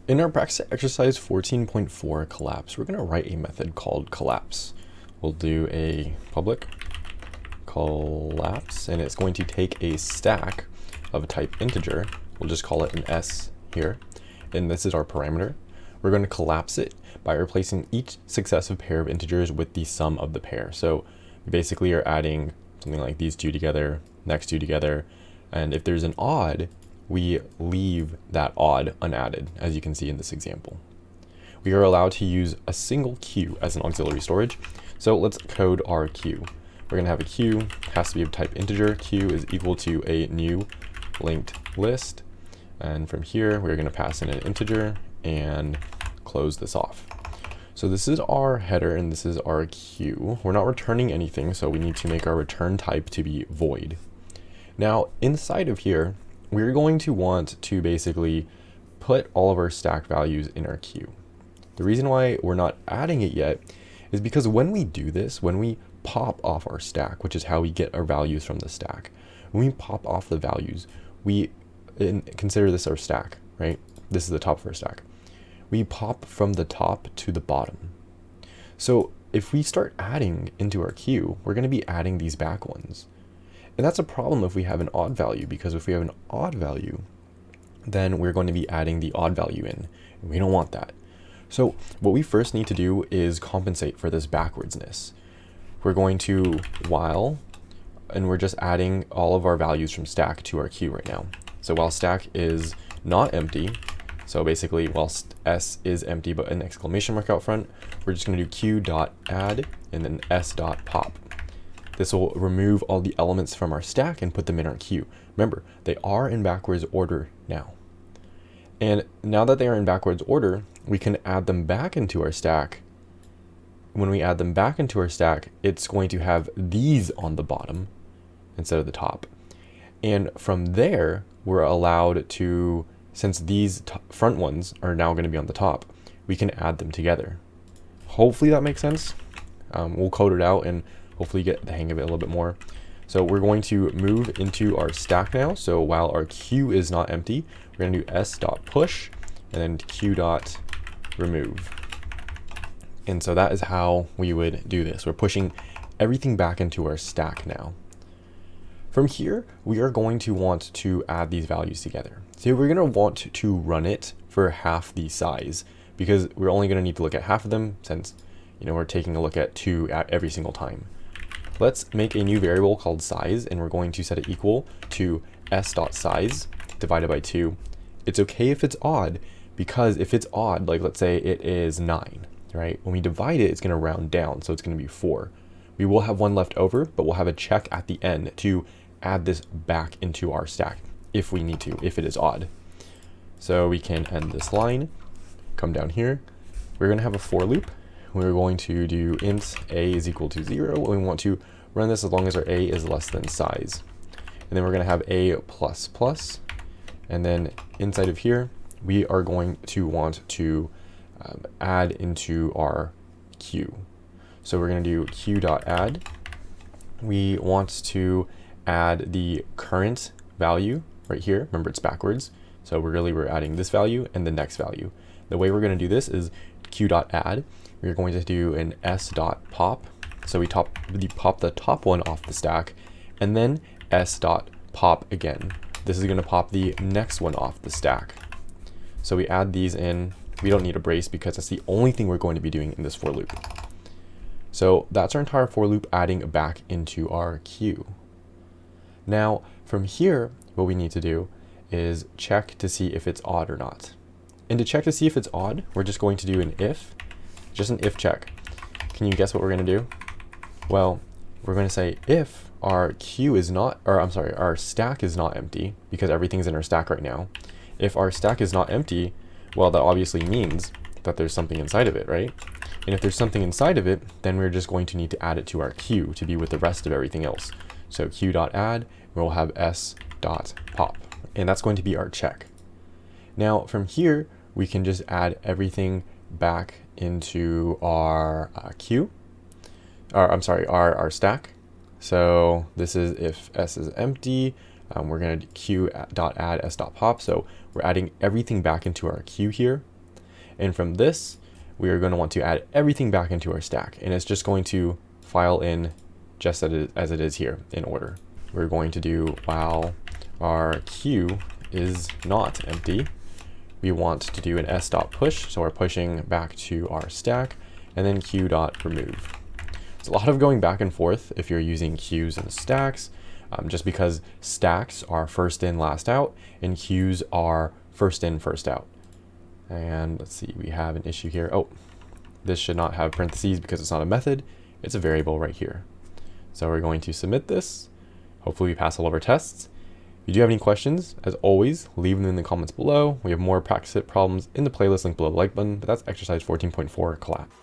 In our practice exercise 14.4 collapse, we're going to write a method called collapse. We'll do a public collapse, and it's going to take a stack of a type integer. We'll just call it an S here, and this is our parameter. We're going to collapse it by replacing each successive pair of integers with the sum of the pair. So we basically are adding something like these two together, next two together, and if there's an odd, we leave that odd unadded, as you can see in this example. We are allowed to use a single q as an auxiliary storage. So let's code our q. We're gonna have a q, has to be of type integer. Q is equal to a new linked list. And from here, we're gonna pass in an integer and close this off. So this is our header and this is our q. We're not returning anything, so we need to make our return type to be void. Now, inside of here, we're going to want to basically put all of our stack values in our queue. The reason why we're not adding it yet is because when we do this, when we pop off our stack, which is how we get our values from the stack, when we pop off the values, we consider this our stack, right? This is the top of our stack. We pop from the top to the bottom. So if we start adding into our queue, we're going to be adding these back ones. And that's a problem if we have an odd value, because if we have an odd value, then we're going to be adding the odd value in, and we don't want that. So what we first need to do is compensate for this backwardsness. We're going to while, and we're just adding all of our values from stack to our queue right now. So while stack is not empty, so basically whilst s is empty but an exclamation mark out front, we're just going to do q.add and then s.pop. This will remove all the elements from our stack and put them in our queue. Remember, they are in backwards order now. And now that they are in backwards order, we can add them back into our stack. When we add them back into our stack, it's going to have these on the bottom instead of the top. And from there, we're allowed to, since these front ones are now going to be on the top, we can add them together. Hopefully that makes sense. We'll code it out and hopefully get the hang of it a little bit more. So we're going to move into our stack now. So while our queue is not empty, we're going to do s.push and then q.remove. And so that is how we would do this. We're pushing everything back into our stack now. From here, we are going to want to add these values together. So we're going to want to run it for half the size, because we're only going to need to look at half of them, since we're taking a look at 2 at every single time. Let's make a new variable called size, and we're going to set it equal to s.size divided by 2. It's okay if it's odd, because if it's odd, like let's say it is 9, right? When we divide it, it's going to round down, so it's going to be 4. We will have 1 left over, but we'll have a check at the end to add this back into our stack if we need to, if it is odd. So we can end this line, come down here. We're going to have a for loop. We're going to do int a is equal to 0. And we want to run this as long as our a is less than size. And then we're going to have a plus plus. And then inside of here, we are going to want to add into our queue. So we're going to do q.add. We want to add the current value right here. Remember, it's backwards. So we're adding this value and the next value. The way we're going to do this is q.add. We're going to do an s.pop. So we pop the top one off the stack, and then s.pop again. This is going to pop the next one off the stack. So we add these in. We don't need a brace because that's the only thing we're going to be doing in this for loop. So that's our entire for loop adding back into our queue. Now from here, what we need to do is check to see if it's odd or not. And to check to see if it's odd, we're just going to do an if. Just an if check. Can you guess what we're going to do? Well, we're going to say if our queue is not, or I'm sorry, our stack is not empty, because everything's in our stack right now. If our stack is not empty, well, that obviously means that there's something inside of it, right? And if there's something inside of it, then we're just going to need to add it to our queue to be with the rest of everything else. So q.add, we'll have s.pop, and that's going to be our check. Now from here, we can just add everything back into our queue, or I'm sorry, our stack. So this is if s is empty, we're going to q.add s.pop. So we're adding everything back into our queue here. And from this, we are going to want to add everything back into our stack. And it's just going to file in just as it is here in order. We're going to do while our queue is not empty, we want to do an s.push. So we're pushing back to our stack, and then q.remove. It's a lot of going back and forth if you're using queues and stacks, just because stacks are first in, last out, and queues are first in, first out. And let's see, we have an issue here. Oh, this should not have parentheses because it's not a method. It's a variable right here. So we're going to submit this. Hopefully we pass all of our tests. If you do have any questions, as always, leave them in the comments below. We have more practice it problems in the playlist link below the like button, but that's exercise 14.4 collapse.